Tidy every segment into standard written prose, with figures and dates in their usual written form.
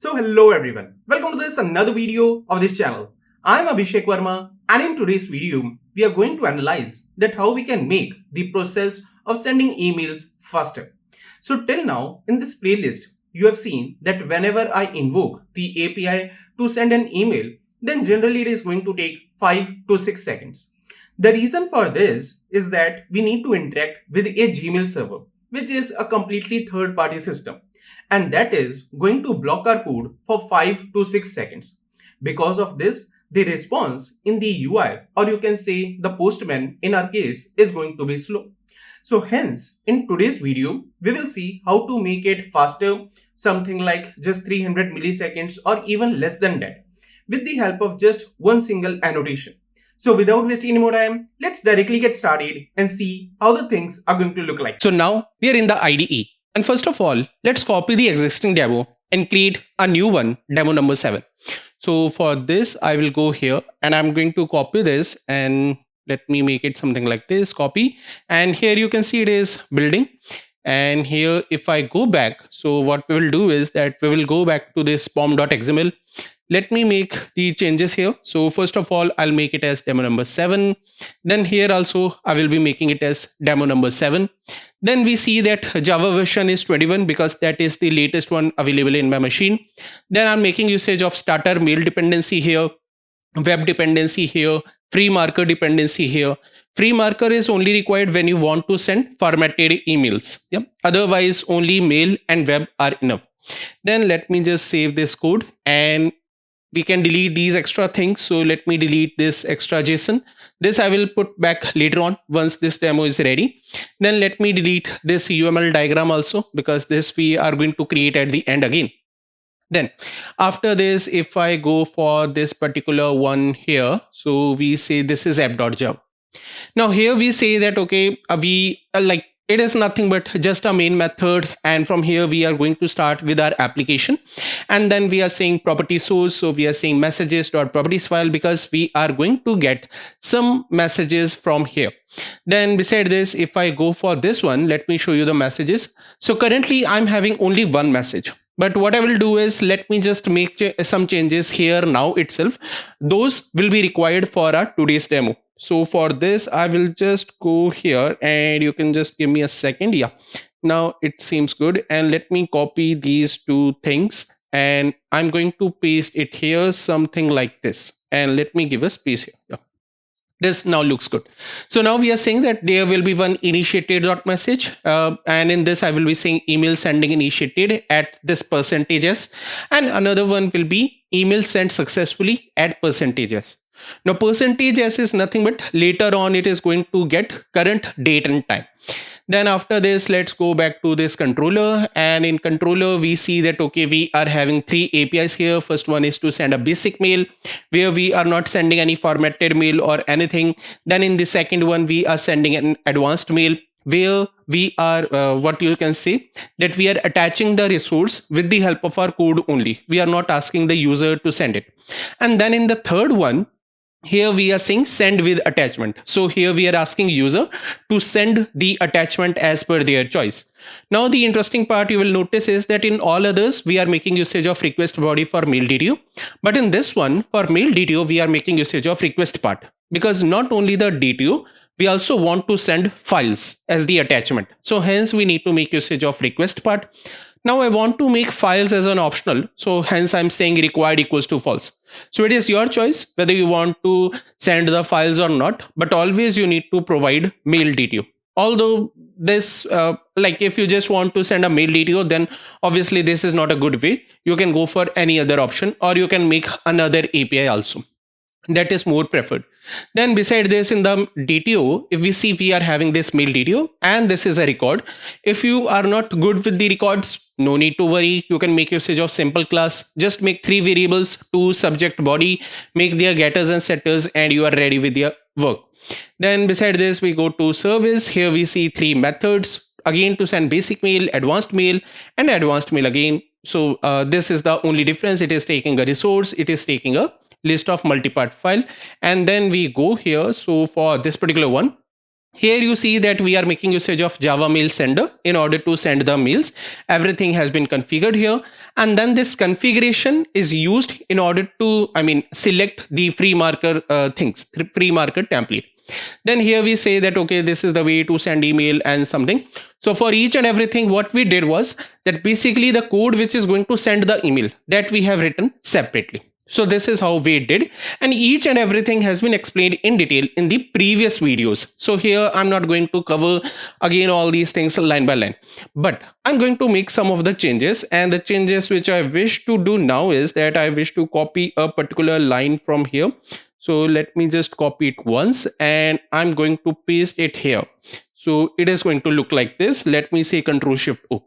So hello everyone, welcome to this another video of this channel. I am Abhishek Verma and in today's video we are going to analyze that how we can make the process of sending emails faster. So till now in this playlist you have seen that whenever I invoke the API to send an email, then generally it is going to take 5 to 6 seconds. The reason for this is that we need to interact with a Gmail server, which is a completely third party system, and that is going to block our code for 5 to 6 seconds. Because of this, the response in the UI, or you can say the postman in our case, is going to be slow. So hence, in today's video, we will see how to make it faster, something like just 300 milliseconds or even less than that, with the help of just one single annotation. So without wasting any more time, let's directly get started and see how the things are going to look like. So now we are in the IDE. And first of all, let's copy the existing demo and create a new one, demo number 7. So for this, I will go here and I'm going to copy this and let me make it something like this, copy. And here you can see it is building. And here, if I go back, so what we will do is that we will go back to this pom.xml. Let me make the changes here. So first of all, I'll make it as demo number 7. Then here also, I will be making it as demo number 7. Then we see that Java version is 21 because that is the latest one available in my machine. Then I'm making usage of starter mail dependency here, web dependency here, free marker dependency here. Free marker is only required when you want to send formatted emails. Yep. Otherwise, only mail and web are enough. Then let me just save this code and we can delete these extra things. So let me delete this extra JSON. This I will put back later on once this demo is ready. Then let me delete this UML diagram also because this we are going to create at the end again. Then after this, if I go for this particular one here, so we say this is app.java. Now here we say that, okay, it is nothing but just a main method, and from here we are going to start with our application, and then we are saying property source. So we are saying messages.properties file because we are going to get some messages from here. Then beside this, if I go for this one, let me show you the messages. So currently I'm having only one message. But what I will do is let me just make some changes here now itself. Those will be required for our today's demo. So for this, I will just go here and you can just give me a second. Yeah, now it seems good. And let me copy these two things and I'm going to paste it here, something like this. And let me give a space here. Yeah. This now looks good. So now we are saying that there will be one initiated.message and in this I will be saying email sending initiated at this %s, and another one will be email sent successfully at %s. Now %s is nothing but later on it is going to get current date and time. Then after this, let's go back to this controller, and in controller we see that, okay, we are having 3 APIs here. First one is to send a basic mail where we are not sending any formatted mail or anything. Then in the second one we are sending an advanced mail where we are what you can say that we are attaching the resource with the help of our code only. We are not asking the user to send it. And then in the third one, here we are saying send with attachment. So here we are asking user to send the attachment as per their choice. Now the interesting part you will notice is that in all others we are making usage of request body for mail DTO, but in this one for mail DTO we are making usage of request part, because not only the DTO, we also want to send files as the attachment. So hence we need to make usage of request part. Now I want to make files as an optional. So hence I'm saying required equals to false. So it is your choice whether you want to send the files or not, but always you need to provide mail DTO. Although this, if you just want to send a mail DTO, then obviously this is not a good way. You can go for any other option, or you can make another API also. That is more preferred. Then beside this, in the DTO, if we see we are having this mail DTO and this is a record. If you are not good with the records, no need to worry. You can make usage of simple class. Just make 3 variables, 2 subject body, make their getters and setters, and you are ready with your work. Then beside this, we go to service. Here we see 3 methods again to send basic mail, advanced mail, and advanced mail again. So this is the only difference. It is taking a resource. It is taking a list of multi-part file, and then we go here. So for this particular one, Here you see that we are making usage of Java mail sender in order to send the mails. Everything has been configured here. And then this configuration is used in order to, select the free marker free marker template. Then here we say that, okay, this is the way to send email and something. So for each and everything, what we did was that basically the code which is going to send the email, that we have written separately. So this is how we did, and each and everything has been explained in detail in the previous videos. So here I'm not going to cover again all these things line by line, but I'm going to make some of the changes. And the changes which I wish to do now is that I wish to copy a particular line from here. So let me just copy it once, and I'm going to paste it here. So it is going to look like this. Let me say Control Shift O.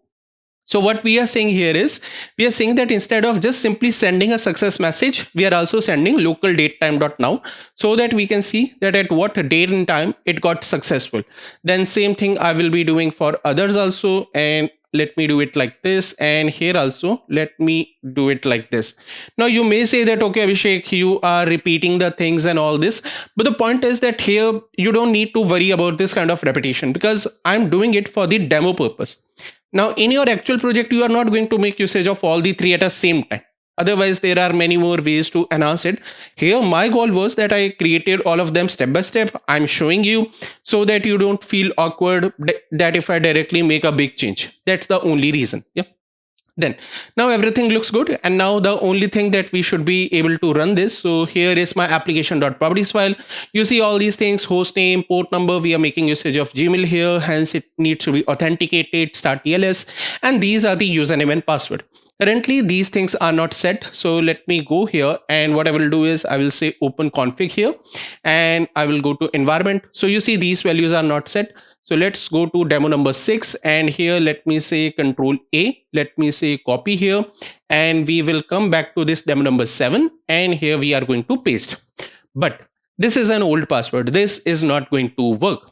So what we are saying here is, we are saying that instead of just simply sending a success message, we are also sending local date time.now, so that we can see that at what date and time it got successful. Then same thing I will be doing for others also, and let me do it like this, and here also let me do it like this. Now you may say that, okay Abhishek, you are repeating the things and all this, but the point is that here you don't need to worry about this kind of repetition, because I'm doing it for the demo purpose. Now, in your actual project, you are not going to make usage of all the three at the same time. Otherwise, there are many more ways to enhance it. Here, my goal was that I created all of them step by step. I'm showing you so that you don't feel awkward that if I directly make a big change. That's the only reason. Yeah. Then now everything looks good, and now the only thing that we should be able to run this. So here is my application.properties file. You see all these things: host name, port number. We are making usage of Gmail here, hence it needs to be authenticated, start TLS, and these are the username and password. Currently these things are not set, so let me go here, and what I will do is I will say open config here, and I will go to environment. So you see these values are not set. So let's go to demo number 6, and here let me say Control A, let me say copy here, and we will come back to this demo number 7, and here we are going to paste. But this is an old password. This is not going to work.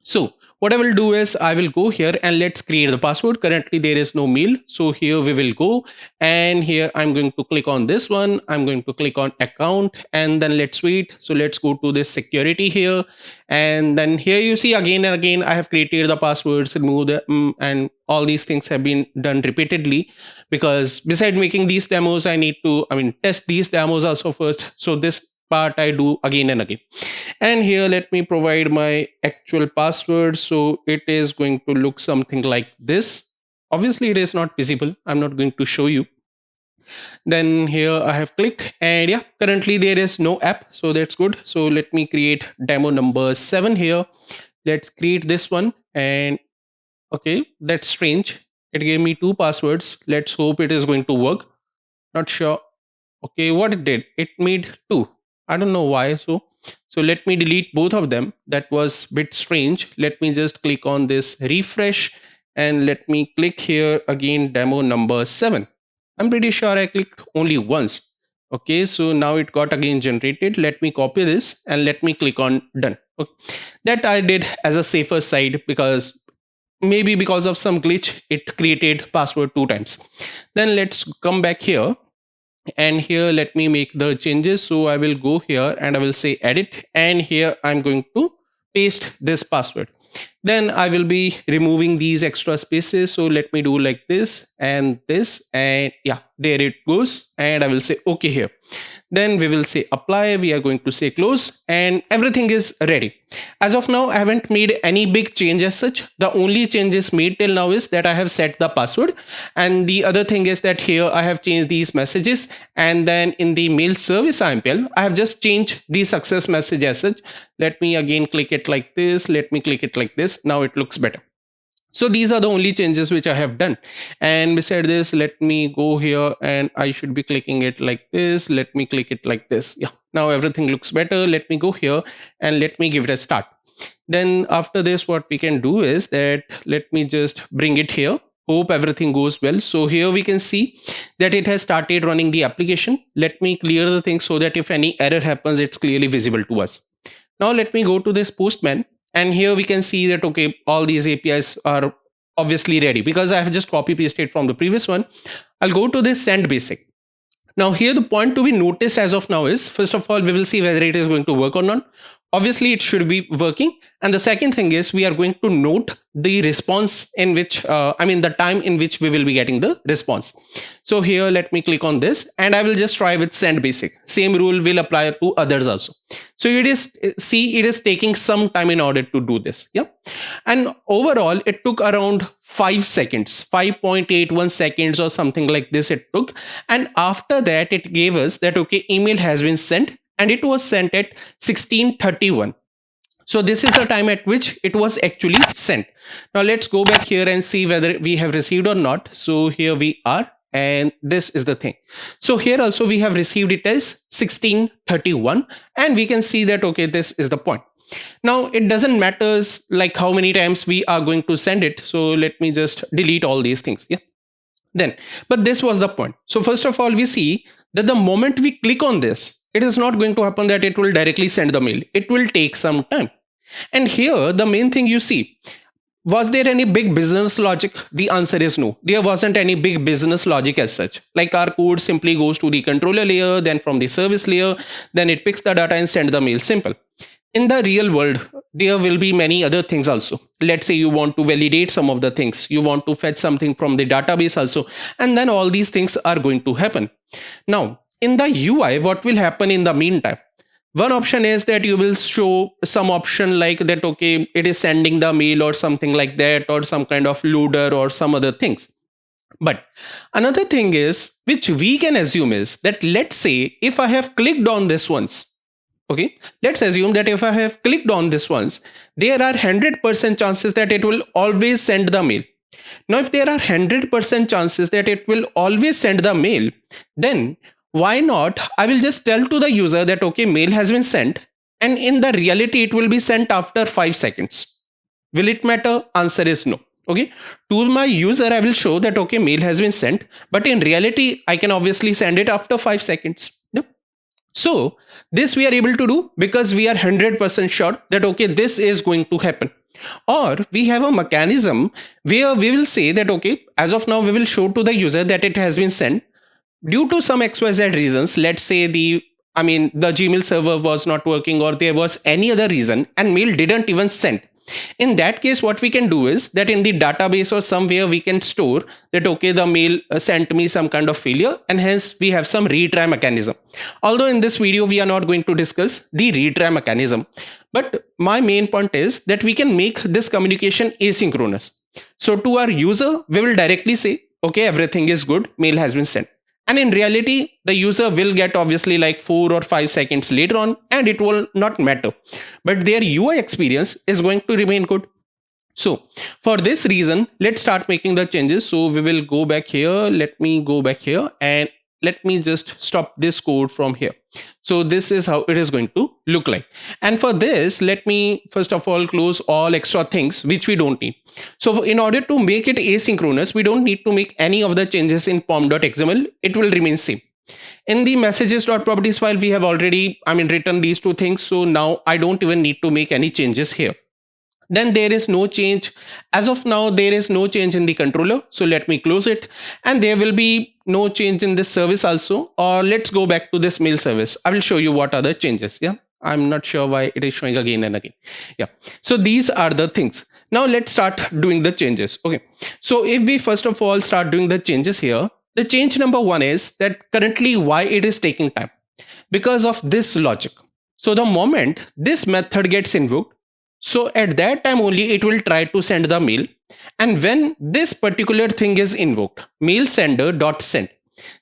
So what I will do is I will go here and let's create the password. Currently there is no mail. So here we will go, and here I'm going to click on this one. I'm going to click on account, and then let's wait. So let's go to this security here. And then here you see again and again, I have created the passwords, remove them, and all these things have been done repeatedly, because besides making these demos, I need to, test these demos also first. So this part I do again and again. And here let me provide my actual password. So it is going to look something like this. Obviously it is not visible. I'm not going to show you. Then here I have clicked, and yeah, currently there is no app, so that's good. So let me create demo number 7 here. Let's create this one, and okay, that's strange. It gave me 2 passwords. Let's hope it is going to work. Not sure. Okay, what it did, it made 2. I don't know why. So let me delete both of them. That was a bit strange. Let me just click on this refresh, and let me click here again, demo number 7. I'm pretty sure I clicked only once. Okay, so now it got again generated. Let me copy this and let me click on done. Okay. That I did as a safer side, because maybe because of some glitch, it created password 2 times. Then let's come back here. And here let me make the changes. So I will go here and I will say edit, and here I'm going to paste this password. Then I will be removing these extra spaces. So let me do like this, and yeah, there it goes. And I will say okay here. Then we will say apply. We are going to say close, and everything is ready. As of now, I haven't made any big change as such. The only changes made till now is that I have set the password. And the other thing is that here I have changed these messages. And then in the mail service IMPL, I have just changed the success message as such. Let me again click it like this. Let me click it like this. Now it looks better. So these are the only changes which I have done. And beside this, let me go here, and I should be clicking it like this. Let me click it like this. Yeah, now everything looks better. Let me go here and let me give it a start. Then after this, what we can do is that let me just bring it here. Hope everything goes well. So here we can see that it has started running the application. Let me clear the thing so that if any error happens, it's clearly visible to us. Now let me go to this Postman. And here we can see that, okay, all these APIs are obviously ready, because I have just copy pasted from the previous one. I'll go to this send basic. Now here the point to be noticed as of now is, first of all, we will see whether it is going to work or not. obviously it should be working. And the second thing is we are going to note the response in which the time in which we will be getting the response. So here let me click on this, and I will just try with send basic. Same rule will apply to others also. So it is taking some time in order to do this. Yeah, and overall it took around 5 seconds, 5.81 seconds or something like this it took. And after that it gave us that okay, email has been sent, and it was sent at 16:31. So this is the time at which it was actually sent. Now let's go back here and see whether we have received or not. So here we are, and this is the thing. So here also we have received it as 16:31, and we can see that okay, this is the point. Now it doesn't matter like how many times we are going to send it. So let me just delete all these things. Yeah. But this was the point. So first of all, we see that the moment we click on this, it is not going to happen that it will directly send the mail. It will take some time. And here the main thing you see, was there any big business logic? The answer is no. There wasn't any big business logic as such. Like our code simply goes to the controller layer, then from the service layer, then it picks the data and sends the mail. Simple. In the real world, there will be many other things also. Let's say you want to validate some of the things. You want to fetch something from the database also. And then all these things are going to happen. Now, in the UI, what will happen in the meantime? One option is that you will show some option like that, okay, it is sending the mail or something like that, or some kind of loader or some other things. But another thing is, which we can assume is that let's say if I have clicked on this once, okay, let's assume that if I have clicked on this once, there are 100% chances that it will always send the mail. Now, if there are 100% chances that it will always send the mail, then why not I will just tell to the user that okay, mail has been sent, and in the reality it will be sent after 5 seconds. Will it matter? Answer is no. Okay, to my user I will show that okay, mail has been sent, but in reality I can obviously send it after 5 seconds. Yep. So this we are able to do because we are 100% sure that okay, this is going to happen. Or we have a mechanism where we will say that okay, as of now we will show to the user that it has been sent. Due to some XYZ reasons, let's say the Gmail server was not working, or there was any other reason and mail didn't even send. In that case, what we can do is that in the database or somewhere we can store that okay, the mail sent me some kind of failure, and hence we have some retry mechanism. Although in this video we are not going to discuss the retry mechanism, but my main point is that we can make this communication asynchronous. So to our user we will directly say okay, everything is good, mail has been sent. And in reality, the user will get obviously like 4 or 5 seconds later on, and it will not matter. But their UI experience is going to remain good. So for this reason, let's start making the changes. So we will go back here. Let me go back here and let me just stop this code from here. So this is how it is going to look like. And for this, let me first of all close all extra things which we don't need. So in order to make it asynchronous, we don't need to make any of the changes in pom.xml. It will remain same. In the messages.properties file, we have already written these two things. So now I don't even need to make any changes here. Then there is no change. As of now, there is no change in the controller. So let me close it. And there will be no change in this service also. Or let's go back to this mail service. I will show you what are the changes. Yeah, I'm not sure why it is showing again and again. Yeah, so these are the things. Now let's start doing the changes. Okay, so if we first of all start doing the changes here, the change number 1 is that currently why it is taking time, because of this logic. So the moment this method gets invoked, so at that time only it will try to send the mail. And when this particular thing is invoked, mail sender dot send,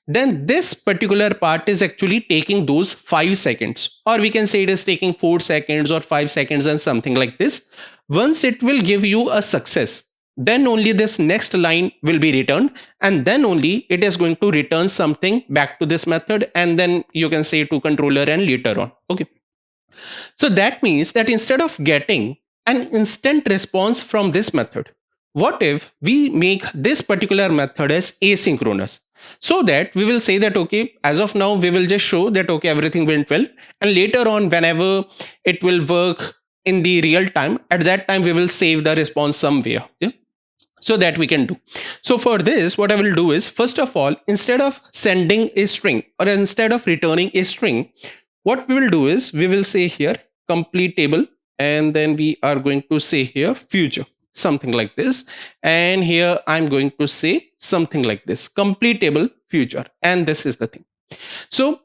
then this particular part is actually taking those 5 seconds, or we can say it is taking 4 seconds or 5 seconds and something like this. Once it will give you a success, then only this next line will be returned, and then only it is going to return something back to this method, and then you can say to controller and later on. Okay. So that means that instead of getting an instant response from this method, what if we make this particular method as asynchronous? So that we will say that, okay, as of now, we will just show that, okay, everything went well. And later on, whenever it will work in the real time, at that time, we will save the response somewhere. Yeah? So that we can do. So for this, what I will do is, first of all, instead of sending a string or instead of returning a string, what we will do is we will say here complete table, and then we are going to say here future, something like this. And here I'm going to say something like this, complete table future. And this is the thing. So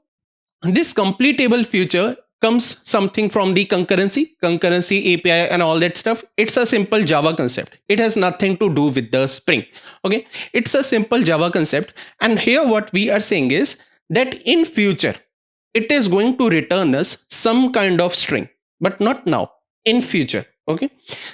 this complete table future comes something from the concurrency API and all that stuff. It's a simple Java concept. It has nothing to do with the Spring. Okay, it's a simple Java concept. And here what we are saying is that in future it is going to return us some kind of string, but not now, in future. Okay,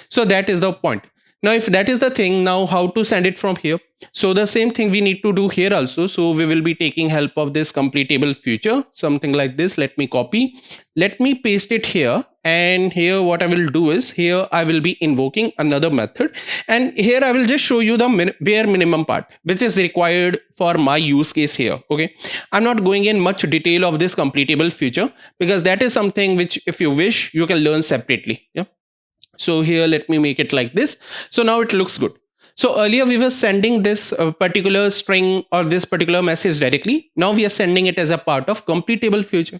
so that is the point. Now if that is the thing, now how to send it from here? So the same thing we need to do here also. So we will be taking help of this complete table future, something like this. Let me copy, let me paste it here. And here what I will do is, here I will be invoking another method, and here I will just show you the bare minimum part which is required for my use case here. Okay, I'm not going in much detail of this complete table future, because that is something which if you wish you can learn separately. Yeah, so here let me make it like this. So now it looks good. So earlier we were sending this particular string or this particular message directly. Now we are sending it as a part of complete table future.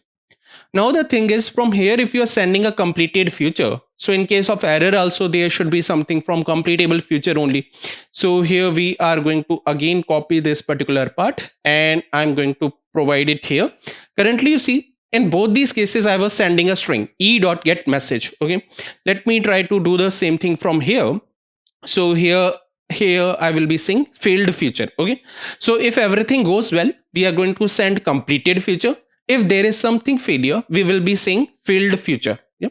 Now the thing is, from here if you are sending a completed future, so in case of error also there should be something from complete table future only. So here we are going to again copy this particular part, and I'm going to provide it here. Currently you see in both these cases I was sending a string e.getMessage. Okay, let me try to do the same thing from here. So here I will be saying failed future. Okay, so if everything goes well we are going to send completed future. If there is something failure we will be saying failed future. Yeah,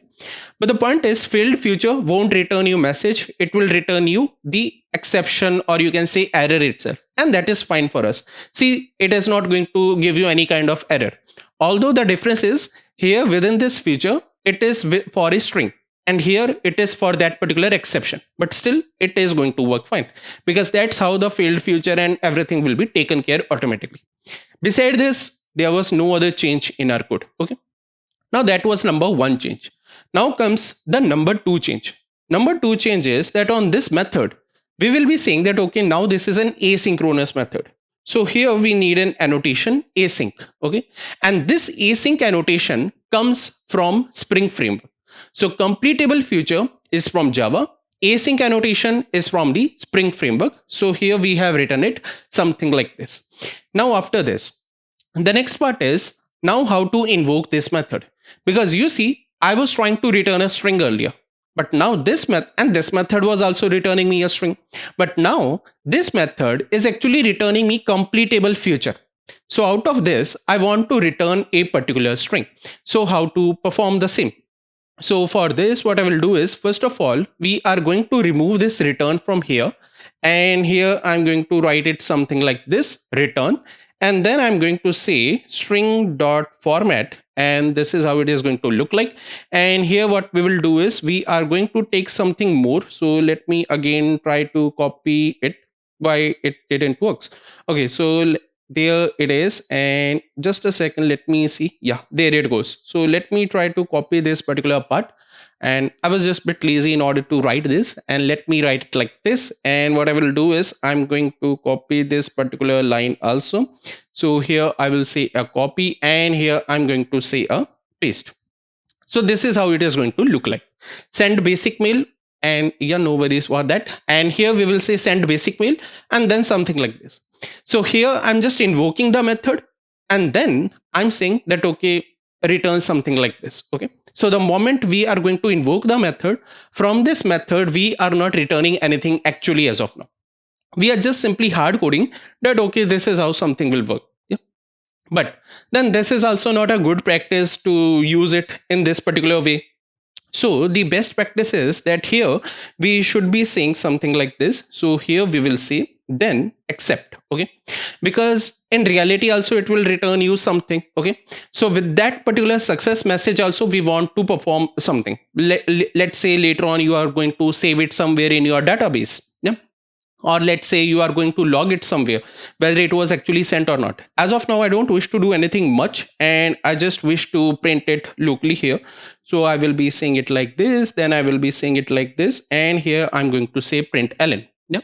but the point is failed future won't return you message, it will return you the exception, or you can say error itself, and that is fine for us. See, it is not going to give you any kind of error, although the difference is here within this future it is for a string, and here it is for that particular exception, but still it is going to work fine, because that's how the failed future and everything will be taken care automatically. Beside this there was no other change in our code. Okay, now that was number one change. Now comes the number two change. Number two change is that on this method we will be saying that okay, now this is an asynchronous method. So here we need an annotation async. Okay, and this async annotation comes from Spring Framework. So complete table future is from Java, async annotation is from the Spring Framework. So here we have written it something like this. Now after this, the next part is now how to invoke this method, because you see I was trying to return a string earlier, but now this method was also returning me a string, but now this method is actually returning me complete table future. So out of this I want to return a particular string. So how to perform the same? So for this what I will do is, first of all we are going to remove this return from here, and here I'm going to write it something like this, return, and then I'm going to say string.format, and this is how it is going to look like. And here what we will do is we are going to take something more. So let me again try to copy it. Why it didn't works? Okay, so there it is, and just a second, let me see. Yeah, there it goes. So let me try to copy this particular part, and I was just a bit lazy in order to write this, and let me write it like this. And what I will do is I'm going to copy this particular line also. So here I will say a copy, and here I'm going to say a paste. So this is how it is going to look like. Send basic mail, and yeah, no worries about that. And here we will say send basic mail, and then something like this. So here I'm just invoking the method, and then I'm saying that okay, return something like this. Okay, so the moment we are going to invoke the method, from this method we are not returning anything actually as of now. We are just simply hard coding that okay, this is how something will work. Yeah, but then this is also not a good practice to use it in this particular way. So the best practice is that here we should be saying something like this. So here we will say then accept. Okay, because in reality also it will return you something. Okay, so with that particular success message also we want to perform something. Let's say later on you are going to save it somewhere in your database. Yeah, or let's say you are going to log it somewhere, whether it was actually sent or not. As of now I don't wish to do anything much, and I just wish to print it locally here. So I will be saying it like this, then I will be saying it like this, and here I'm going to say print ln. Yeah,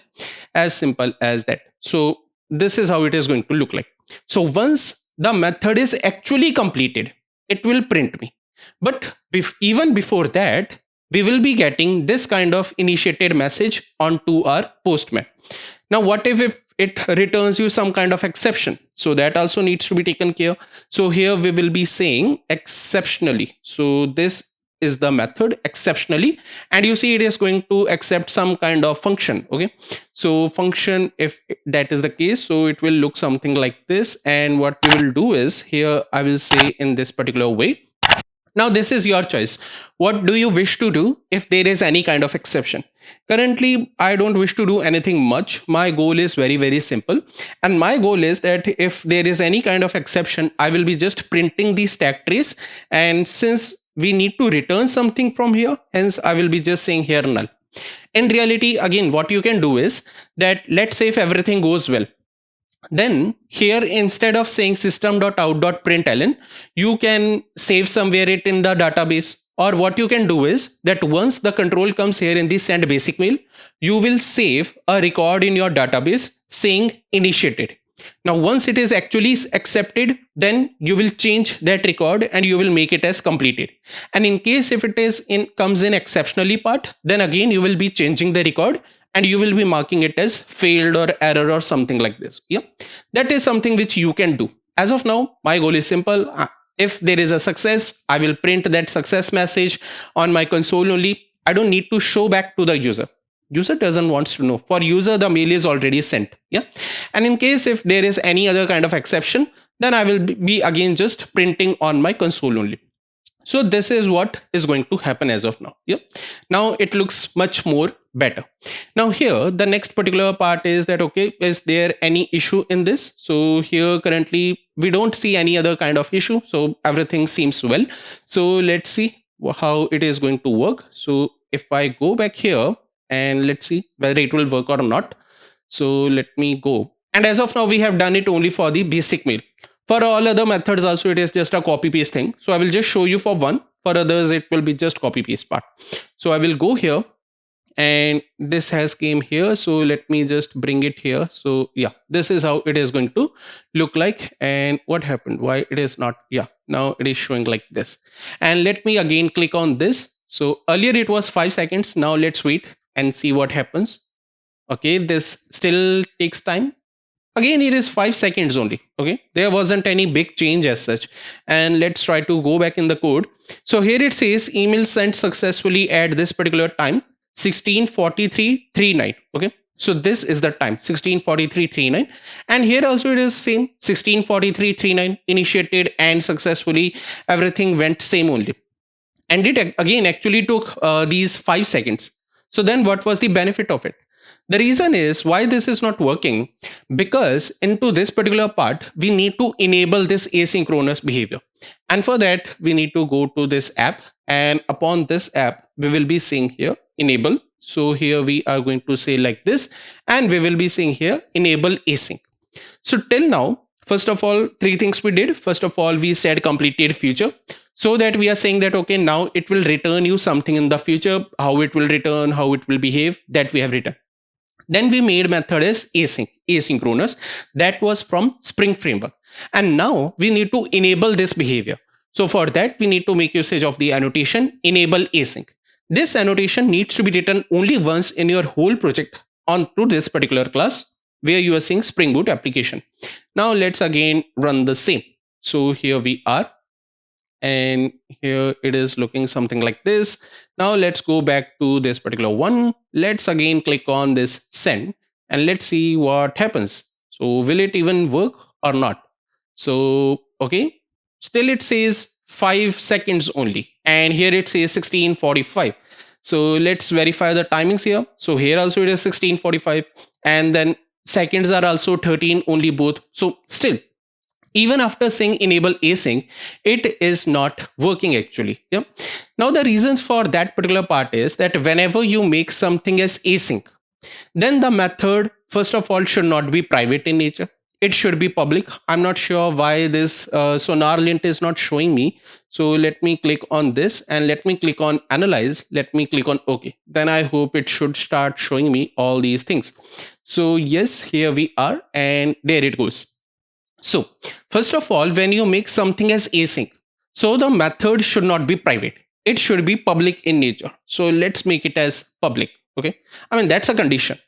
as simple as that. So this is how it is going to look like. So once the method is actually completed, it will print me. But even before that, we will be getting this kind of initiated message onto our postman. Now, what if it returns you some kind of exception? So that also needs to be taken care. So here we will be saying exceptionally. So this is the method exceptionally, and you see it is going to accept some kind of function. Okay, so function, if that is the case, so it will look something like this. And what we will do is, here I will say in this particular way. Now, this is your choice. What do you wish to do if there is any kind of exception? Currently, I don't wish to do anything much. My goal is very, very simple. And my goal is that if there is any kind of exception, I will be just printing the stack trace. And since we need to return something from here, hence I will be just saying here null. In reality, again, what you can do is that, let's say if everything goes well, then here, instead of saying system.out.println, you can save somewhere it in the database. Or what you can do is that once the control comes here in the send basic mail, you will save a record in your database saying initiated. Now, once it is actually accepted, then you will change that record and you will make it as completed. And in case if it is comes in exceptionally part, then again you will be changing the record and you will be marking it as failed or error or something like this. Yeah, that is something which you can do. As of now, my goal is simple. If there is a success, I will print that success message on my console only. I don't need to show back to the user. User doesn't want to know. For user, the mail is already sent. Yeah, and in case if there is any other kind of exception, then I will be again just printing on my console only. So this is what is going to happen as of now. Yeah, now it looks much more better. Now here, the next particular part is that, okay, is there any issue in this? So here currently we don't see any other kind of issue. So everything seems well. So let's see how it is going to work. So if I go back here and let's see whether it will work or not. So let me go. And as of now, we have done it only for the basic mail. For all other methods also, it is just a copy paste thing. So I will just show you for one. For others, it will be just copy paste part. So I will go here and this has came here. So let me just bring it here. So yeah, this is how it is going to look like. And what happened? Why it is not? Yeah, now it is showing like this. And let me again click on this. So earlier it was 5 seconds. Now let's wait and see what happens. Okay, this still takes time. Again, it is 5 seconds only. Okay, there wasn't any big change as such. And let's try to go back in the code. So here it says email sent successfully at this particular time, 16:43:39. Okay, so this is the time, 16:43:39. And here also it is same, 16:43:39 initiated and successfully everything went same only. And it again actually took these 5 seconds. So then what was the benefit of it? The reason is why this is not working, because into this particular part, we need to enable this asynchronous behavior. And for that, we need to go to this app, and upon this app, we will be seeing here enable. So here we are going to say like this, and we will be seeing here enable async. So till now, first of all, 3 things we did. First of all, we said completed future. So that we are saying that, okay, now it will return you something in the future, how it will return, how it will behave, that we have written. Then we made method as asynchronous. That was from Spring Framework. And now we need to enable this behavior. So for that, we need to make usage of the annotation enable async. This annotation needs to be written only once in your whole project onto this particular class where you are seeing Spring Boot application. Now let's again run the same. So here we are. And here it is looking something like this. Now let's go back to this particular one. Let's again click on this send and let's see what happens. So will it even work or not? So, okay, still it says 5 seconds only. And here it says 16:45. So let's verify the timings here. So here also it is 16:45 and then seconds are also 13 only both. So still, even after saying enable async, it is not working actually. Yeah. Now the reasons for that particular part is that whenever you make something as async, then the method first of all should not be private in nature. It should be public. I'm not sure why this sonar lint is not showing me. So let me click on this and let me click on analyze. Let me click on OK. Then I hope it should start showing me all these things. So yes, here we are and there it goes. So first of all, when you make something as async, So the method should not be private. It should be public in nature. So let's make it as public. Okay. I mean, that's a condition.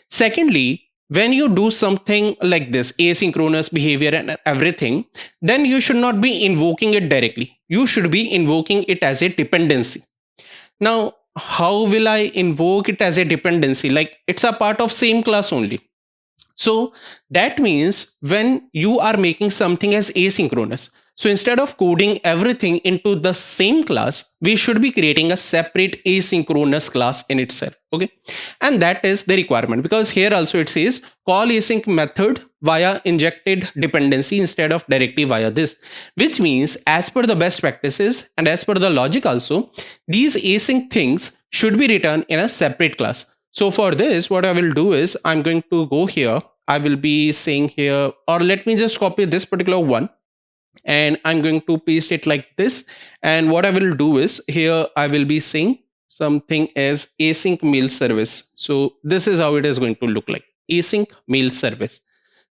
Secondly, when you do something like this, asynchronous behavior and everything, then you should not be invoking it directly. You should be invoking it as a dependency. Now, how will I invoke it as a dependency? Like it's a part of same class only. So that means when you are making something as asynchronous, so instead of coding everything into the same class, we should be creating a separate asynchronous class in itself. Okay. And that is the requirement, because here also it says call async method via injected dependency instead of directly via this, which means as per the best practices and as per the logic also, these async things should be written in a separate class. So for this, what I will do is I'm going to go here. I will be saying here, or let me just copy this particular one and I'm going to paste it like this. And what I will do is here, I will be saying something as async mail service. So this is how it is going to look like, async mail service.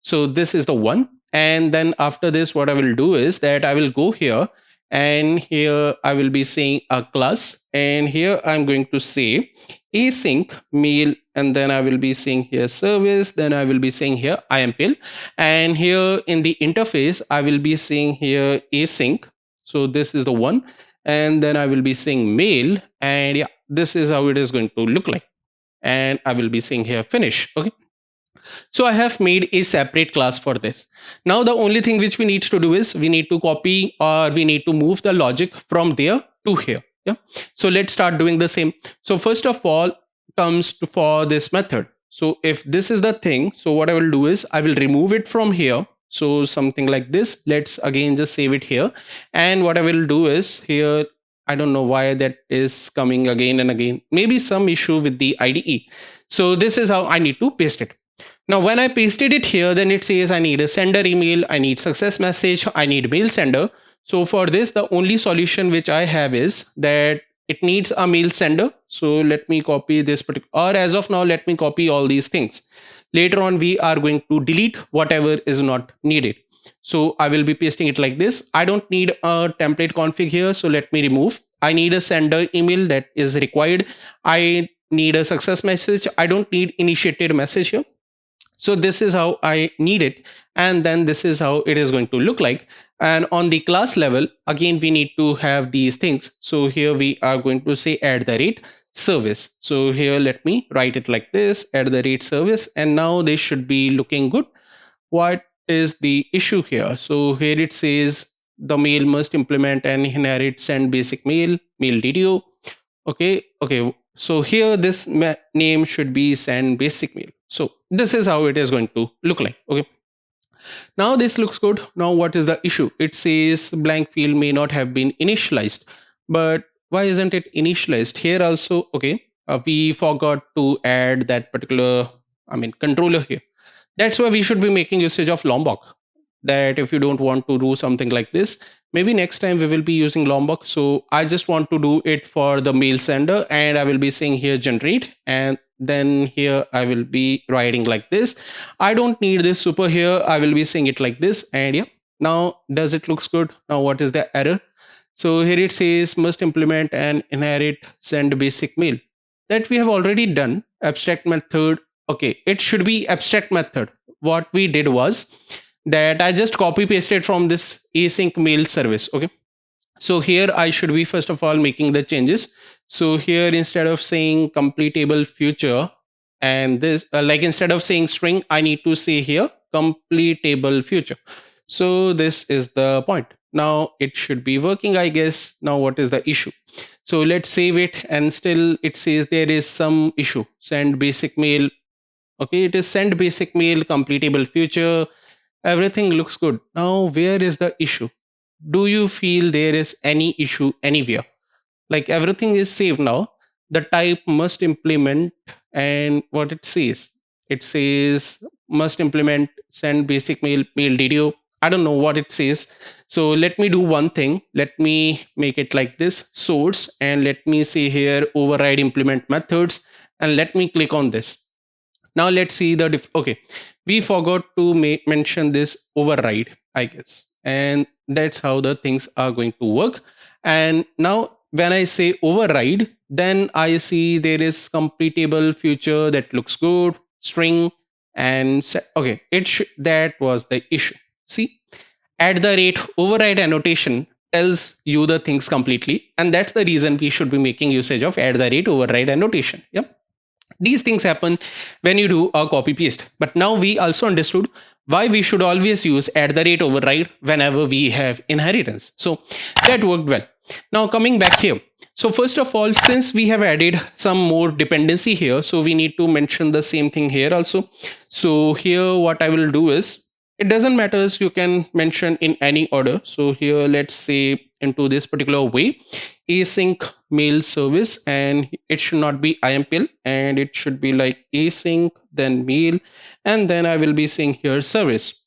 So this is the one. And then after this, what I will do is that I will go here and here I will be saying a class, and here I'm going to say async mail, and then I will be saying here service, then I will be saying here IMPL, and here in the interface I will be saying here async. So this is the one, and then I will be saying mail, and yeah, this is how it is going to look like, and I will be saying here finish. Okay. So I have made a separate class for this. Now the only thing which we need to do is we need to copy, or we need to move the logic from there to here. Yeah. So let's start doing the same. So first of all comes to for this method. So if this is the thing, so what I will do is I will remove it from here. So something like this. Let's again just save it here. And what I will do is here, I don't know why that is coming again and again. Maybe some issue with the IDE. So this is how I need to paste it. Now, when I pasted it here, then it says I need a sender email, I need success message, I need mail sender. So for this, the only solution which I have is that it needs a mail sender. So let me copy this particular, or as of now, let me copy all these things. Later on, we are going to delete whatever is not needed. So I will be pasting it like this. I don't need a template config here. So let me remove. I need a sender email that is required. I need a success message. I don't need initiated message here. So this is how I need it. And then this is how it is going to look like. And on the class level, again, we need to have these things. So here we are going to say @service. So here, let me write it like this, @service. And now they should be looking good. What is the issue here? So here it says the mail must implement and inherit send basic mail, mail DDO. Okay. So here this name should be send basic mail. So this is how it is going to look like. Okay. Now this looks good. Now what is the issue? It says blank field may not have been initialized. But why isn't it initialized? Here also, okay, we forgot to add that particular, controller here. That's why we should be making usage of Lombok. That if you don't want to do something like this, maybe next time we will be using Lombok. So I just want to do it for the mail sender, and I will be saying here generate, and then here I will be writing like this. I don't need this super here. I will be saying it like this, and yeah, now does it looks good? Now what is the error? So here it says must implement and inherit send basic mail. That we have already done. Abstract method. Okay, it should be abstract method. What we did was that I just copy pasted from this async mail service. Okay. So here I should be first of all making the changes. So here instead of saying completable future and this like instead of saying string, I need to say here completable future. So this is the point. Now it should be working, I guess. Now what is the issue? So let's save it, and still it says there is some issue. Send basic mail. Okay, it is send basic mail completable future. Everything looks good. Now where is the issue? Do you feel there is any issue anywhere? Like everything is saved now. The type must implement, and what it says must implement send basic mail, mail DDO. I don't know what it says. So let me do one thing. Let me make it like this source, and let me say here override implement methods, and let me click on this. Now let's see the okay. We forgot to mention this override, I guess. and that's how the things are going to work. And now when I say override, then I see there is completable future that looks good, string, and okay, that was the issue. See, at the rate override annotation tells you the things completely, and that's the reason we should be making usage of at the rate override annotation. Yep, these things happen when you do a copy paste, but now we also understood why we should always use at the rate override whenever we have inheritance. So that worked well. Now coming back here, so first of all, since we have added some more dependency here, so we need to mention the same thing here also. So here what I will do is, it doesn't matter, you can mention in any order. So here let's say into this particular way, async mail service, and it should not be impl, and it should be like async then mail, and then I will be saying here service.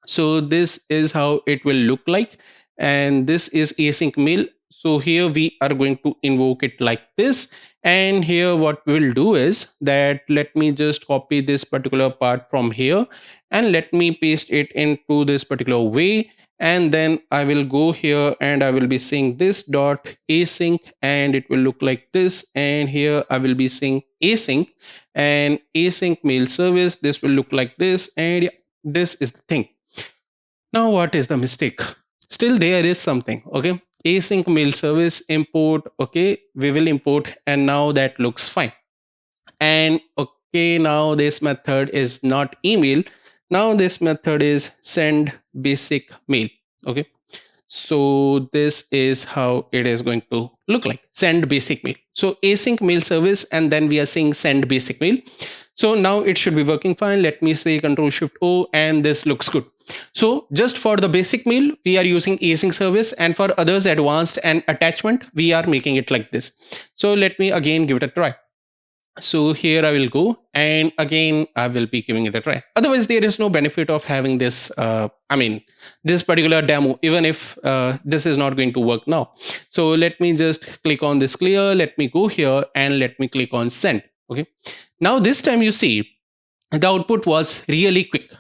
So this is how it will look like, and this is async mail. So here we are going to invoke it like this, and here what we will do is that, let me just copy this particular part from here and let me paste it into this particular way, and then I will go here and I will be saying this dot async, and it will look like this, and here I will be saying async and async mail service, this will look like this, and yeah, this is the thing. Now what is the mistake? Still there is something. Okay, async mail service import, okay, we will import, and now that looks fine. And okay, now this method is not email, now this method is send basic mail. Okay, so this is how it is going to look like, send basic mail. So async mail service, and then we are saying send basic mail. So now it should be working fine. Let me say Control Shift O, and this looks good. So just for the basic mail, we are using async service, and for others advanced and attachment, we are making it like this. So let me again give it a try. So here I will go, and again I will be giving it a try. Otherwise there is no benefit of having this this particular demo, even if this is not going to work now. So let me just click on this clear, let me go here and let me click on send. Okay, now this time you see the output was really quick,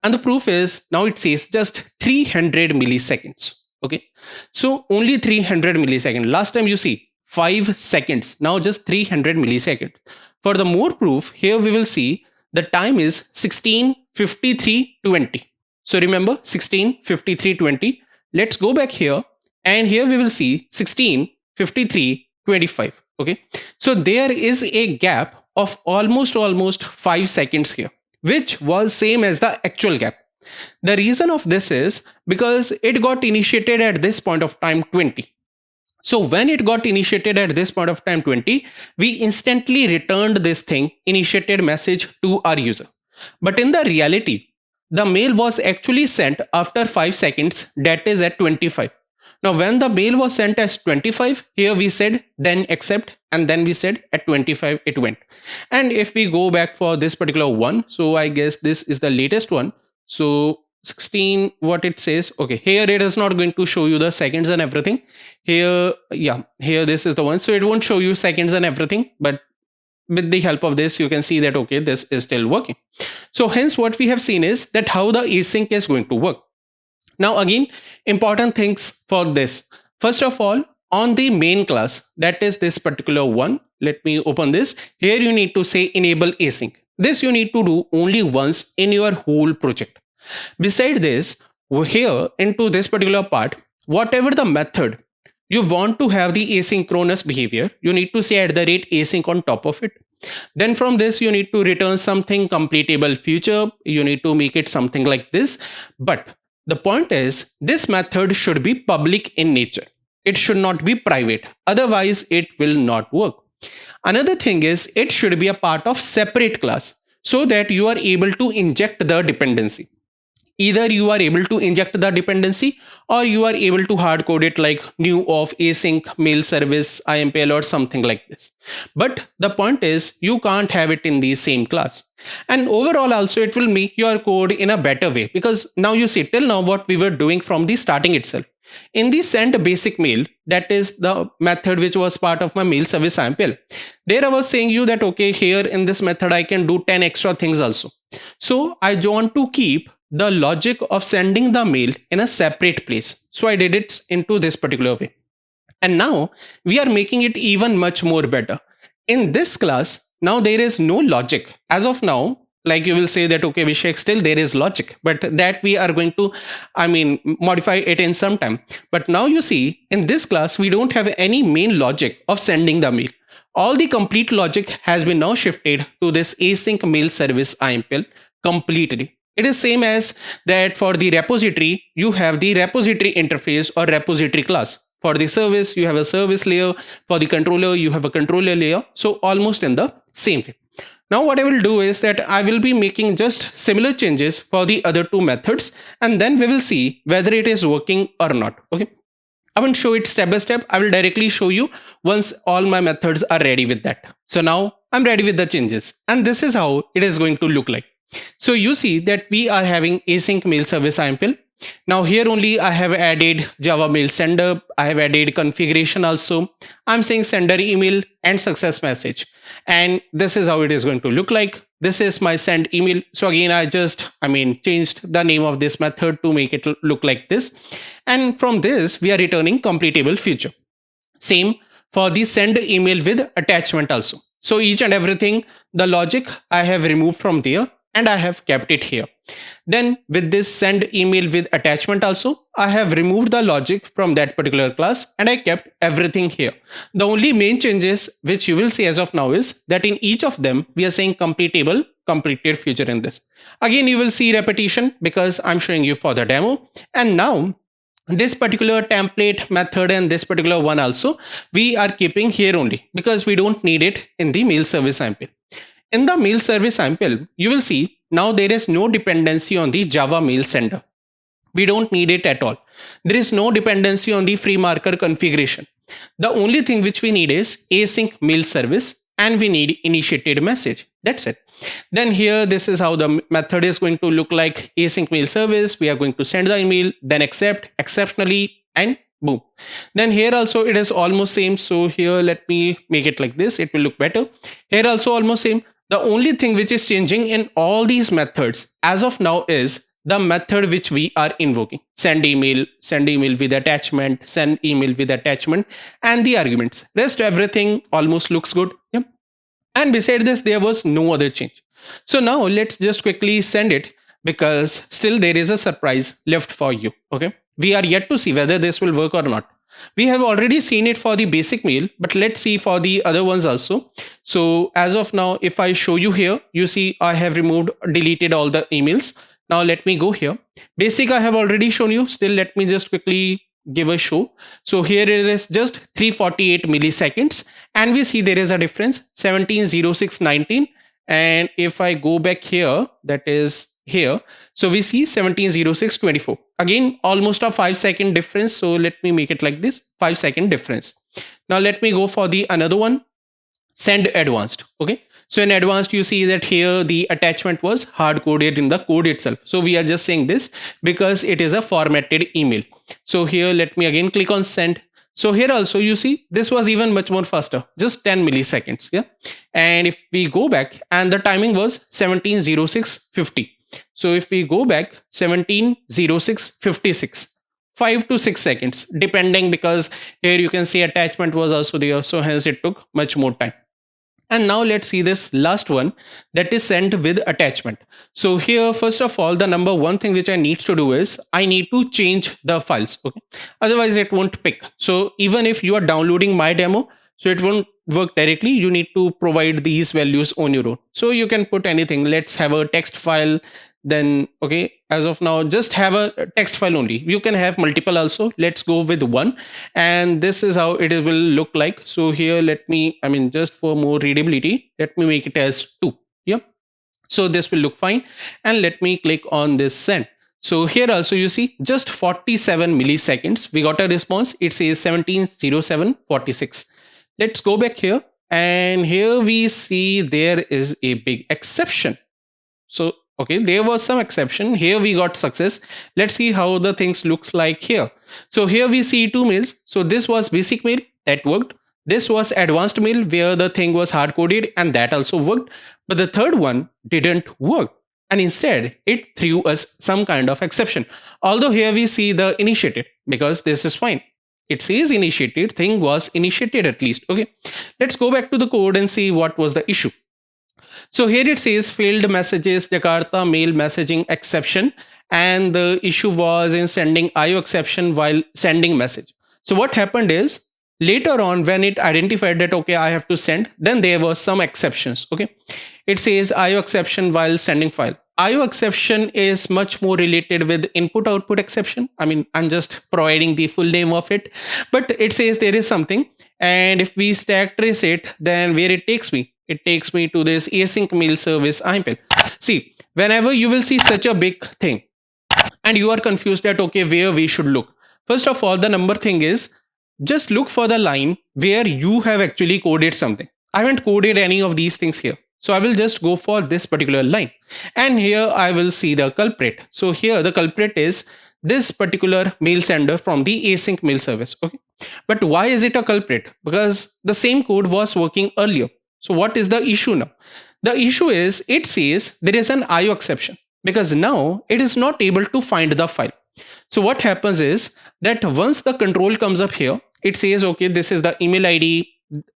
and the proof is now it says just 300 milliseconds. Okay, so only 300 milliseconds. Last time you see 5 seconds, now just 300 milliseconds. For the more proof, here we will see the time is 16:53:20. So remember 16:53:20. Let's go back here, and here we will see 16:53:25. Okay, so there is a gap of almost 5 seconds here, which was same as the actual gap. The reason of this is because it got initiated at this point of time 20. So when it got initiated at this point of time 20, we instantly returned this thing, initiated message to our user. But in the reality, the mail was actually sent after 5 seconds, that is at 25. Now when the mail was sent as 25, here we said then accept, and then we said at 25 it went. And if we go back for this particular one, so I guess this is the latest one. So 16, what it says, okay, here it is not going to show you the seconds and everything. Here, yeah, here this is the one, so it won't show you seconds and everything, but with the help of this you can see that okay, this is still working. So hence what we have seen is that how the async is going to work. Now again, important things for this. First of all, on the main class, that is this particular one, let me open this. Here you need to say enable async. This you need to do only once in your whole project. Beside this, here into this particular part, whatever the method you want to have the asynchronous behavior, you need to say at the rate async on top of it. Then from this you need to return something completable future. You need to make it something like this. But the point is, this method should be public in nature. It should not be private. Otherwise it will not work. Another thing is, it should be a part of separate class so that you are able to inject the dependency. Either you are able to inject the dependency, or you are able to hard code it like new of async mail service impl or something like this. But the point is, you can't have it in the same class. And overall also it will make your code in a better way, because now you see, till now what we were doing from the starting itself, in the send basic mail, that is the method which was part of my mail service impl, there I was saying you that okay, here in this method I can do 10 extra things also. So I want to keep the logic of sending the mail in a separate place. So I did it into this particular way. And now we are making it even much more better. In this class, now there is no logic. As of now, like you will say that, okay, Vishek, still there is logic, but that we are going to, modify it in some time. But now you see, in this class, we don't have any main logic of sending the mail. All the complete logic has been now shifted to this async mail service IMPL completely. It is same as that for the repository, you have the repository interface or repository class. For the service, you have a service layer. For the controller, you have a controller layer. So almost in the same way. Now what I will do is that I will be making just similar changes for the other two methods, and then we will see whether it is working or not. Okay. I won't show it step by step. I will directly show you once all my methods are ready with that. So now I'm ready with the changes, and this is how it is going to look like. So you see that we are having async mail service IMPL. Now here only I have added Java mail sender. I have added configuration also. I'm saying sender email and success message. And this is how it is going to look like. This is my send email. So again, I just, changed the name of this method to make it look like this. And from this, we are returning completable future. Same for the send email with attachment also. So each and everything, the logic I have removed from there and I have kept it here. Then with this send email with attachment also, I have removed the logic from that particular class and I kept everything here. The only main changes which you will see as of now is that in each of them, we are saying completable, completed future in this. Again, you will see repetition because I'm showing you for the demo. And now this particular template method and this particular one also, we are keeping here only because we don't need it in the mail service IMPL. In the mail service IMPL, you will see now there is no dependency on the Java mail sender. We don't need it at all. There is no dependency on the free marker configuration. The only thing which we need is async mail service and we need initiated message. That's it. Then here, this is how the method is going to look like. Async mail service. We are going to send the email, then accept, exceptionally, and boom. Then here also it is almost same. So here, let me make it like this. It will look better. Here also almost same. The only thing which is changing in all these methods as of now is the method which we are invoking. Send email with attachment, send email with attachment, and the arguments. Rest everything almost looks good. Yeah. And beside this, there was no other change. So now let's just quickly send it because still there is a surprise left for you. Okay. We are yet to see whether this will work or not. We have already seen it for the basic mail, but let's see for the other ones also. So as of now, if I show you here, you see I have deleted all the emails. Now let me go here. Basic I have already shown you. Still, let me just quickly give a show. So here it is just 348 milliseconds. And we see there is a difference 17:06:19. And if I go back here, that is here. So we see 17:06:24. Again, almost a 5-second difference. So let me make it like this 5-second difference. Now let me go for the another one. Send advanced. Okay. So in advanced, you see that here the attachment was hard coded in the code itself. So we are just saying this because it is a formatted email. So here, let me again click on send. So here also you see this was even much more faster, just 10 milliseconds. Yeah. And if we go back and the timing was 17:06:50. So if we go back 17:06:56, 5 to 6 seconds, depending, because here you can see attachment was also there. So hence it took much more time. And now let's see this last one, that is sent with attachment. So here, first of all, the number one thing which I need to do is I need to change the files. Okay. Otherwise it won't pick. So even if you are downloading my demo, so it won't work directly. You need to provide these values on your own. So you can put anything. Let's have a text file. Then, okay, as of now, just have a text file only. You can have multiple also. Let's go with one. And this is how it will look like. So here, let me, just for more readability, let me make it as 2. Yeah. So this will look fine. And let me click on this send. So here also you see just 47 milliseconds. We got a response. It says 17:07:46. Let's go back here. And here we see there is a big exception. So okay, there was some exception. Here we got success. Let's see how the things looks like here. So here we see 2 mails. So this was basic mail, that worked. This was advanced mail where the thing was hard coded and that also worked. But the third one didn't work. and instead it threw us some kind of exception. Although here we see the initiated, because this is fine. It says initiated, thing was initiated at least. Okay, let's go back to the code and see what was the issue. So here it says failed messages, Jakarta mail messaging exception, and the issue was in sending IO exception while sending message. So what happened is later on when it identified that okay, I have to send, then there were some exceptions. Okay, it says IO exception while sending file. IO exception is much more related with input output exception. I mean, I'm just providing the full name of it, but it says there is something, and if we stack trace it, then where it takes me, it takes me to this async mail service IMPL. See, whenever you will see such a big thing and you are confused that okay, where we should look, first of all, the number thing is just look for the line where you have actually coded something. I haven't coded any of these things here, so I will just go for this particular line, and here I will see the culprit. So here the culprit is this particular mail sender from the async mail service. Okay, but why is it a culprit? Because the same code was working earlier. So what is the issue now? The issue is it says there is an IO exception because now it is not able to find the file. So what happens is that once the control comes up here, it says, okay, this is the email ID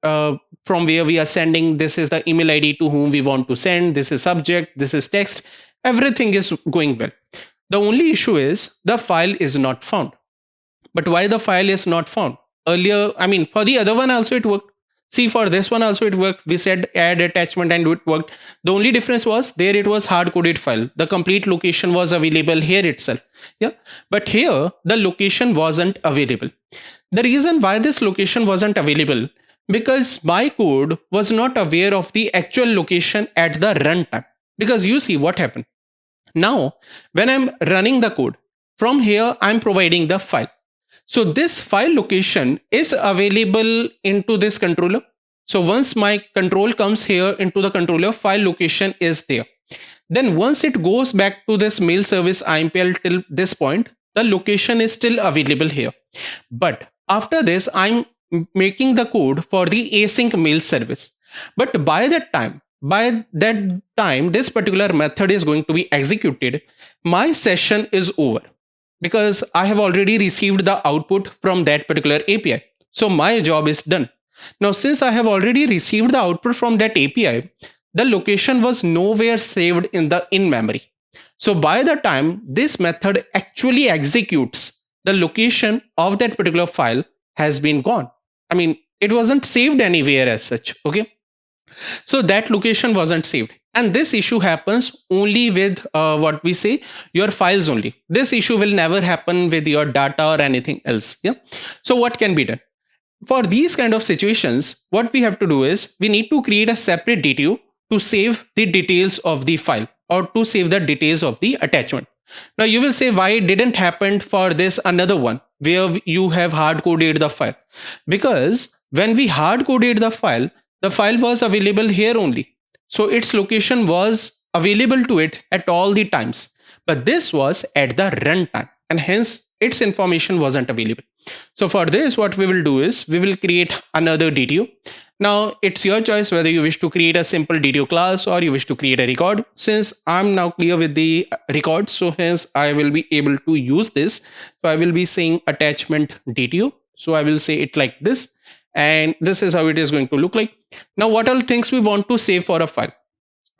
from where we are sending. This is the email ID to whom we want to send. This is subject. This is text. Everything is going well. The only issue is the file is not found. But why the file is not found? Earlier, I mean, for the other one also it worked. See, for this one also it worked. We said add attachment and it worked. The only difference was there it was hard-coded file. The complete location was available here itself. Yeah, but here the location wasn't available. The reason why this location wasn't available, because my code was not aware of the actual location at the runtime. Because you see what happened. Now, when I'm running the code, from here I'm providing the file. So this file location is available into this controller. So once my control comes here into the controller, file location is there. Then once it goes back to this mail service IMPL till this point, the location is still available here. But after this, I'm making the code for the async mail service. But by that time, this particular method is going to be executed, my session is over, because I have already received the output from that particular API. So my job is done. Now, since I have already received the output from that API, the location was nowhere saved in the in-memory. So by the time this method actually executes, the location of that particular file has been gone. I mean, it wasn't saved anywhere as such. Okay. So that location wasn't saved. And this issue happens only with what we say your files only. This issue will never happen with your data or anything else. Yeah. So what can be done? For these kind of situations, what we have to do is we need to create a separate DTO to save the details of the file or to save the details of the attachment. Now you will say why it didn't happen for this another one where you have hard coded the file. Because when we hard coded the file was available here only. So its location was available to it at all the times. But this was at the runtime, and hence its information wasn't available. So for this, what we will do is we will create another DTO. Now it's your choice whether you wish to create a simple DTO class or you wish to create a record. Since I'm now clear with the record, so hence I will be able to use this. So I will be saying attachment DTO. So I will say it like this. And this is how it is going to look like. Now, what all things we want to save for a file?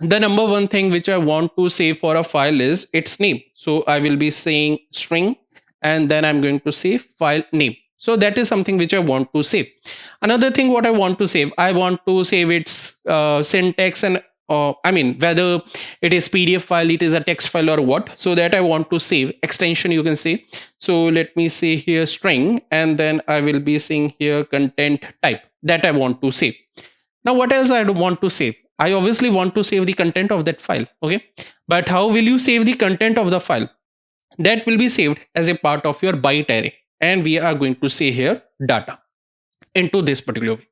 The number one thing which I want to save for a file is its name. So I will be saying string, and then I'm going to say file name. So that is something which I want to save. Another thing what I want to save its syntax and I mean, whether it is PDF file, it is a text file or what. So that I want to save extension, you can say. So let me say here string, and then I will be saying here content type that I want to save. Now, what else I want to save? I obviously want to save the content of that file. Okay. But how will you save the content of the file? That will be saved as a part of your byte array. And we are going to say here data into this particular way.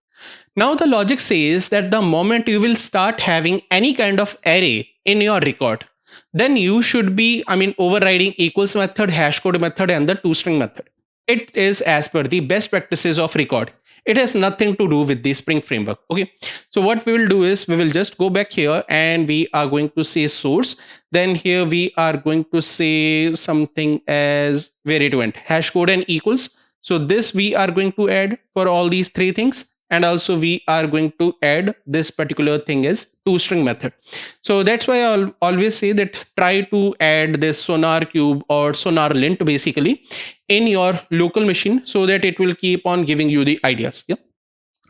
Now the logic says that the moment you will start having any kind of array in your record, then you should be, overriding equals method, hash code method, and the toString method. it is as per the best practices of record. It has nothing to do with the Spring framework. Okay. So what we will do is we will just go back here and we are going to say source. Then here we are going to say something as where it went, hash code and equals. So this we are going to add for all these three things. And also we are going to add this particular thing as toString method. So that's why I'll always say that try to add this sonar cube or sonar lint basically in your local machine so that it will keep on giving you the ideas. Yeah.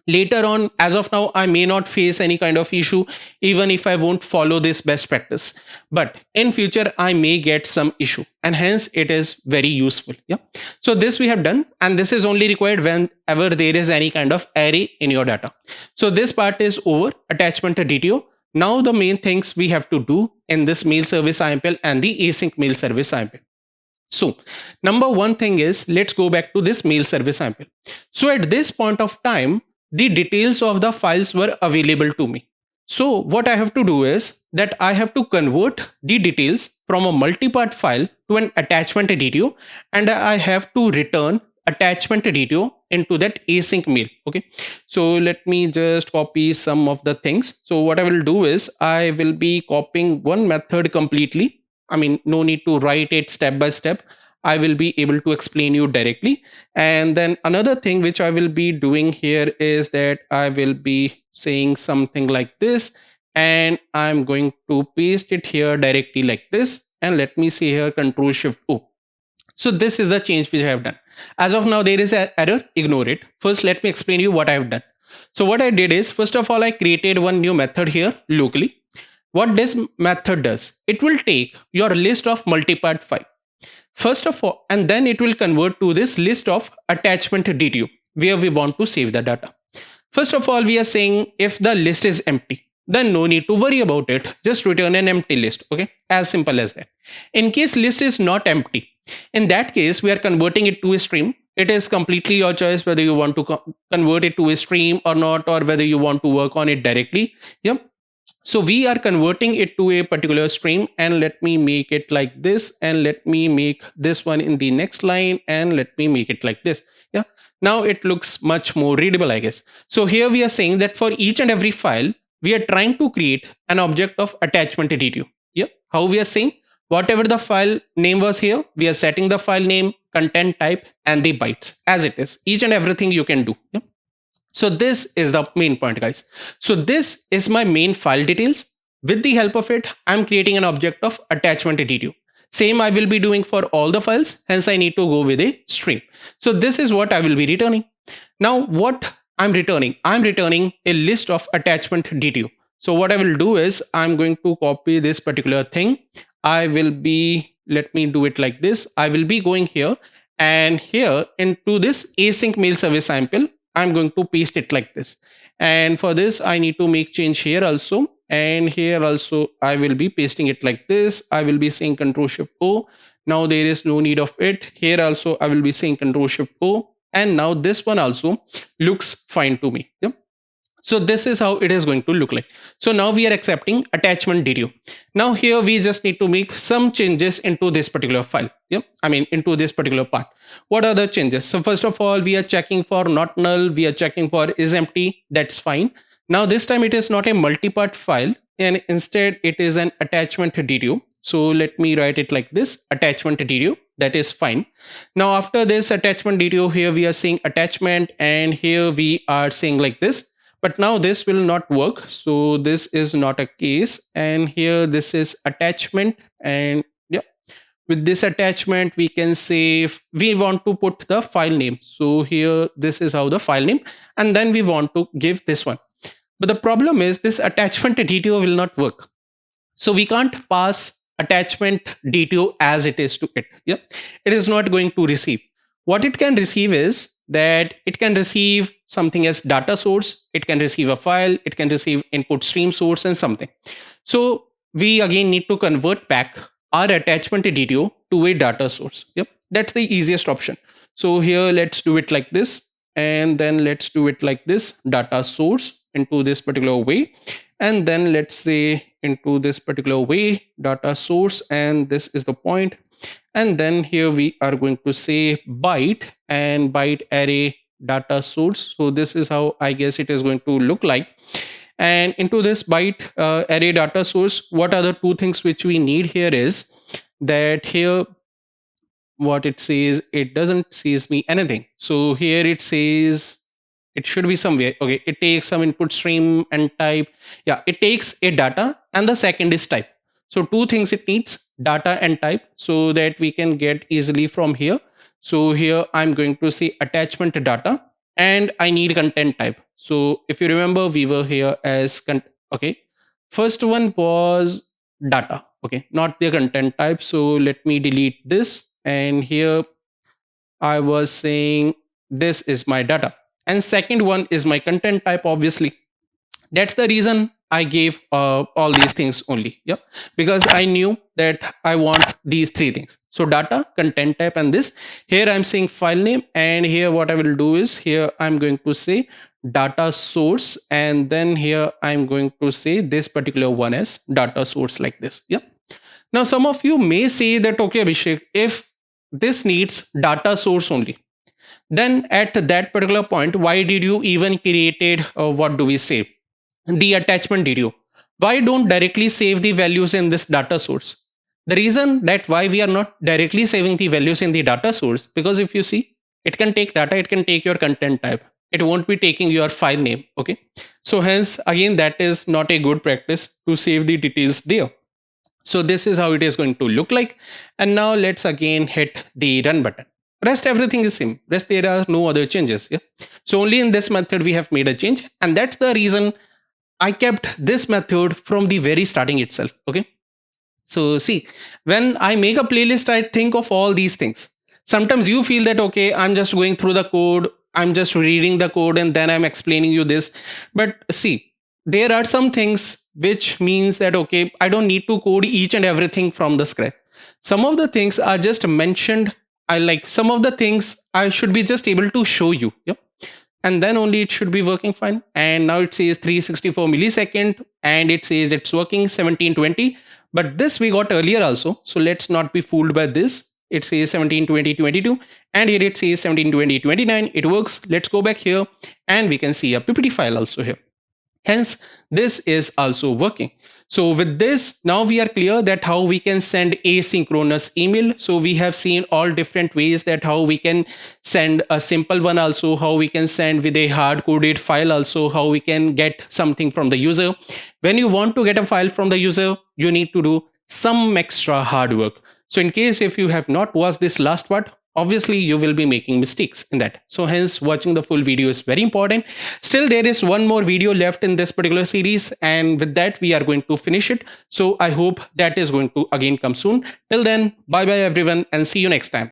Later on, as of now, I may not face any kind of issue even if I won't follow this best practice, but in future I may get some issue, and hence it is very useful. Yeah. So this we have done, and this is only required whenever there is any kind of array in your data. So this part is over, attachment to DTO. Now the main things we have to do in this mail service IMPL and the async mail service IMPL. So number one thing is, let's go back to this mail service IMPL. So at this point of time, the details of the files were available to me. So what I have to do is that I have to convert the details from a multi-part file to an attachment DTO, and I have to return attachment DTO into that async mail. Okay. So let me just copy some of the things. So what I will do is I will be copying one method completely. I mean, no need to write it step by step. I will be able to explain you directly. And then another thing which I will be doing here is that I will be saying something like this, and I'm going to paste it here directly like this. And let me see here, Control Shift O. So this is the change which I have done. As of now, there is an error. Ignore it. First, let me explain you what I have done. So what I did is, first of all, I created one new method here locally. What this method does, it will take your list of multi-part file. First of all, and then it will convert to this list of attachment DTO where we want to save the data. First of all, we are saying if the list is empty, then no need to worry about it. Just return an empty list. Okay, as simple as that. In case list is not empty, in that case, we are converting it to a stream. It is completely your choice whether you want to convert it to a stream or not, or whether you want to work on it directly. Yeah. So we are converting it to a particular stream, and let me make it like this, and let me make this one in the next line, and let me make it like this. Yeah. Now it looks much more readable, I guess. So here we are saying that for each and every file, we are trying to create an object of attachment DTO. Yeah. How we are saying, whatever the file name was here, we are setting the file name, content type, and the bytes as it is. Each and everything you can do. Yeah. So this is the main point, guys. So this is my main file details. With the help of it, I'm creating an object of attachment DTO. Same I will be doing for all the files. Hence, I need to go with a stream. So this is what I will be returning. Now, what I'm returning a list of attachment DTO. So what I will do is I'm going to copy this particular thing. I will be, let me do it like this. I will be going here, and here into this async mail service sample, I'm going to paste it like this. And for this, I need to make change here also. And here also, I will be pasting it like this. I will be saying Control Shift O. Now there is no need of it. Here also, I will be saying Control Shift O. And now this one also looks fine to me. Yeah. So this is how it is going to look like. So now we are accepting attachment DTO. Now here we just need to make some changes into this particular file. Yeah, I mean into this particular part. What are the changes? So first of all, we are checking for not null. We are checking for is empty. That's fine. Now this time it is not a multi-part file, and instead it is an attachment DTO. So let me write it like this, attachment DTO. That is fine. Now after this attachment DTO, here we are saying attachment, and here we are saying like this. But now this will not work. So this is not a case. And here this is attachment. And yeah, with this attachment, we can say if we want to put the file name. So here, this is how the file name. And then we want to give this one. But the problem is this attachment DTO will not work. So we can't pass attachment DTO as it is to it. Yeah, it is not going to receive. What it can receive is that it can receive something as data source, it can receive a file, it can receive input stream source and something. So we again need to convert back our attachment DTO to a data source. Yep, that's the easiest option. So here let's do it like this, and then let's do it like this, data source into this particular way, and then let's say into this particular way, data source, and this is the point. And then here we are going to say byte, and byte array data source. So this is how I guess it is going to look like. And into this byte array data source, what are the two things which we need here is that here what it says, it doesn't says me anything. So here it says it should be somewhere. Okay, it takes some input stream and type. Yeah, it takes a data and the second is type. So two things it needs, data and type, so that we can get easily from here. So here I'm going to say attachment data and I need content type. So if you remember, we were here as okay. First one was data, okay, not the content type. So let me delete this, and here I was saying this is my data, and second one is my content type. Obviously, that's the reason I gave all these things only. Yeah, because I knew that I want these three things. So data, content type, and this. Here I'm saying file name, and here what I will do is here I'm going to say data source, and then here I'm going to say this particular one as data source like this. Yeah. Now some of you may say that, okay, Abhishek, if this needs data source only, then at that particular point, why did you even created what do we say, the attachment video? Why don't directly save the values in this data source? The reason that why we are not directly saving the values in the data source, because if you see, it can take data, it can take your content type, it won't be taking your file name. Okay, so hence again that is not a good practice to save the details there. So this is how it is going to look like. And now let's again hit the run button. Rest everything is same. Rest there are no other changes. Yeah. So only in this method we have made a change, and that's the reason I kept this method from the very starting itself. Okay. So see, when I make a playlist, I think of all these things. Sometimes you feel that, okay, I'm just going through the code, I'm just reading the code, and then I'm explaining you this. But see, there are some things which means that, okay, I don't need to code each and everything from the scratch. Some of the things are just mentioned. I like some of the things I should be just able to show you. Yep. And then only it should be working fine. And now it says 364 millisecond, and it says it's working 1720. But this we got earlier also. So let's not be fooled by this. It says 1720 22, and here it says 1720 29. It works. Let's go back here and we can see a PPT file also here. Hence, this is also working. So with this, now we are clear that how we can send asynchronous email. So we have seen all different ways that how we can send a simple one also, how we can send with a hard coded file also, how we can get something from the user. When you want to get a file from the user, you need to do some extra hard work. So in case if you have not watched this last part, obviously you will be making mistakes in that. So hence watching the full video is very important. Still, there is one more video left in this particular series, and with that we are going to finish it. So I hope that is going to again come soon. Till then, bye bye everyone, and see you next time.